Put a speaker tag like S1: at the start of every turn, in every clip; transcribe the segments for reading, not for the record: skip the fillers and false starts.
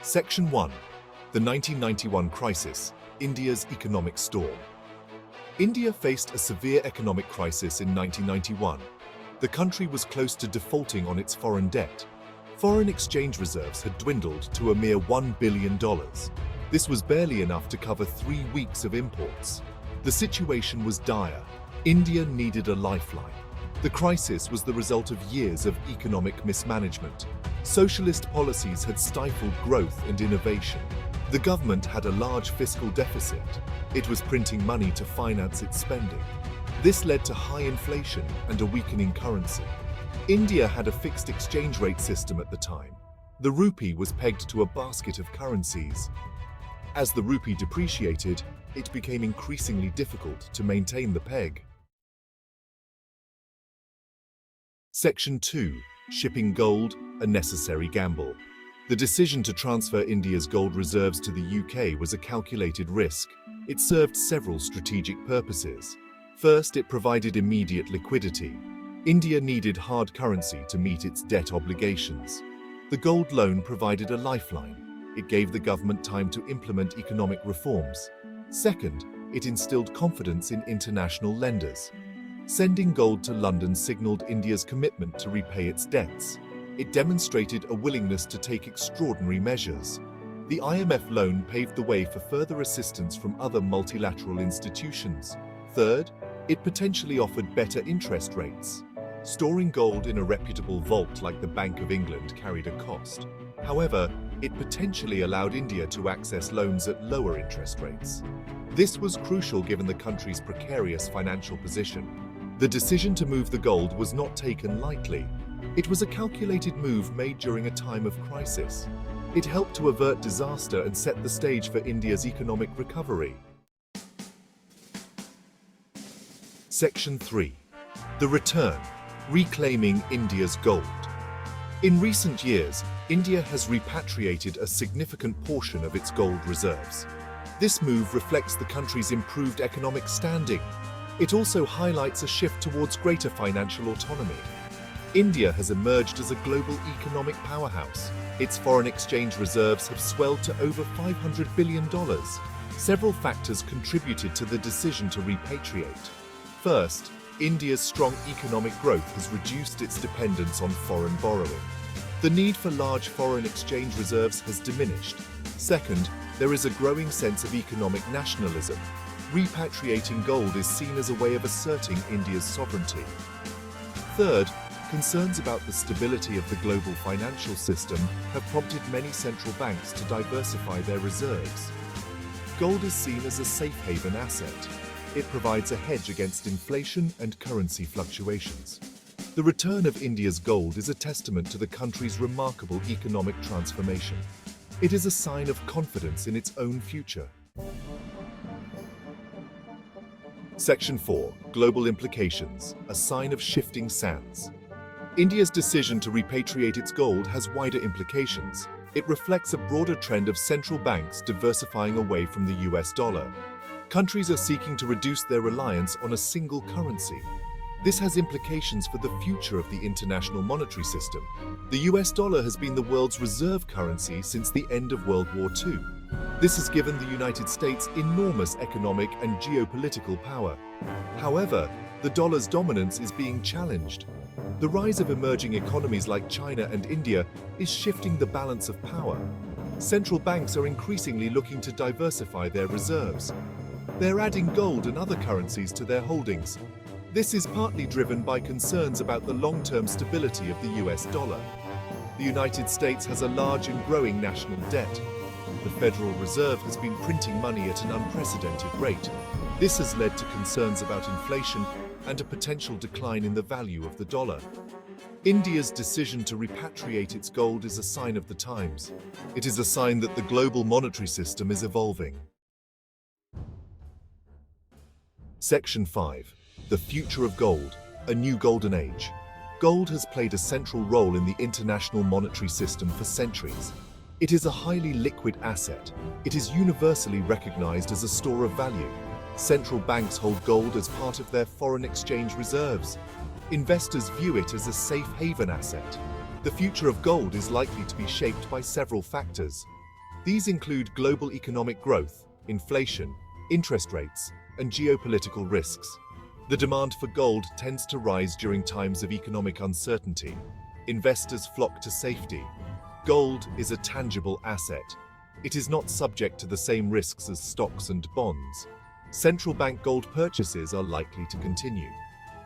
S1: Section 1. The 1991 Crisis, India's Economic Storm. India faced a severe economic crisis in 1991. The country was close to defaulting on its foreign debt. Foreign exchange reserves had dwindled to a mere $1 billion. This was barely enough to cover 3 weeks of imports. The situation was dire. India needed a lifeline. The crisis was the result of years of economic mismanagement. Socialist policies had stifled growth and innovation. The government had a large fiscal deficit. It was printing money to finance its spending. This led to high inflation and a weakening currency. India had a fixed exchange rate system at the time. The rupee was pegged to a basket of currencies. As the rupee depreciated, it became increasingly difficult to maintain the peg. Section 2. Shipping gold, a necessary gamble. The decision to transfer India's gold reserves to the UK was a calculated risk. It served several strategic purposes. First, it provided immediate liquidity. India needed hard currency to meet its debt obligations. The gold loan provided a lifeline. It gave the government time to implement economic reforms. Second, it instilled confidence in international lenders. Sending gold to London signaled India's commitment to repay its debts. It demonstrated a willingness to take extraordinary measures. The IMF loan paved the way for further assistance from other multilateral institutions. Third, it potentially offered better interest rates. Storing gold in a reputable vault like the Bank of England carried a cost. However, it potentially allowed India to access loans at lower interest rates. This was crucial given the country's precarious financial position. The decision to move the gold was not taken lightly. It was a calculated move made during a time of crisis. It helped to avert disaster and set the stage for India's economic recovery. Section 3. The return, reclaiming India's gold. In recent years, India has repatriated a significant portion of its gold reserves. This move reflects the country's improved economic standing. It also highlights a shift towards greater financial autonomy. India has emerged as a global economic powerhouse. Its foreign exchange reserves have swelled to over $500 billion. Several factors contributed to the decision to repatriate. First, India's strong economic growth has reduced its dependence on foreign borrowing. The need for large foreign exchange reserves has diminished. Second, there is a growing sense of economic nationalism. Repatriating gold is seen as a way of asserting India's sovereignty. Third, concerns about the stability of the global financial system have prompted many central banks to diversify their reserves. Gold is seen as a safe haven asset. It provides a hedge against inflation and currency fluctuations. The return of India's gold is a testament to the country's remarkable economic transformation. It is a sign of confidence in its own future. Section 4. Global implications, a sign of shifting sands. India's decision to repatriate its gold has wider implications. It reflects a broader trend of central banks diversifying away from the US dollar. Countries are seeking to reduce their reliance on a single currency. This has implications for the future of the international monetary system. The US dollar has been the world's reserve currency since the end of World War II. This has given the United States enormous economic and geopolitical power. However, the dollar's dominance is being challenged. The rise of emerging economies like China and India is shifting the balance of power. Central banks are increasingly looking to diversify their reserves. They're adding gold and other currencies to their holdings. This is partly driven by concerns about the long-term stability of the US dollar. The United States has a large and growing national debt. The Federal Reserve has been printing money at an unprecedented rate. This has led to concerns about inflation and a potential decline in the value of the dollar. India's decision to repatriate its gold is a sign of the times. It is a sign that the global monetary system is evolving. Section 5. The future of gold, a new golden age. Gold has played a central role in the international monetary system for centuries. It is a highly liquid asset. It is universally recognized as a store of value. Central banks hold gold as part of their foreign exchange reserves. Investors view it as a safe haven asset. The future of gold is likely to be shaped by several factors. These include global economic growth, inflation, interest rates, and geopolitical risks. The demand for gold tends to rise during times of economic uncertainty. Investors flock to safety. Gold is a tangible asset. It is not subject to the same risks as stocks and bonds. Central bank gold purchases are likely to continue.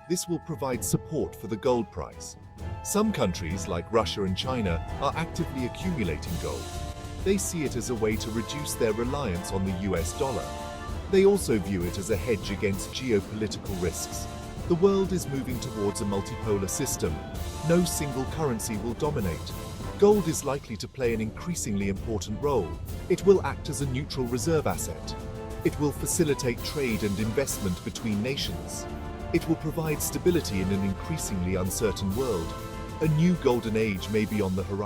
S1: This will provide support for the gold price. Some countries, like Russia and China, are actively accumulating gold. They see it as a way to reduce their reliance on the US dollar. They also view it as a hedge against geopolitical risks. The world is moving towards a multipolar system. No single currency will dominate. Gold is likely to play an increasingly important role. It will act as a neutral reserve asset. It will facilitate trade and investment between nations. It will provide stability in an increasingly uncertain world. A new golden age may be on the horizon.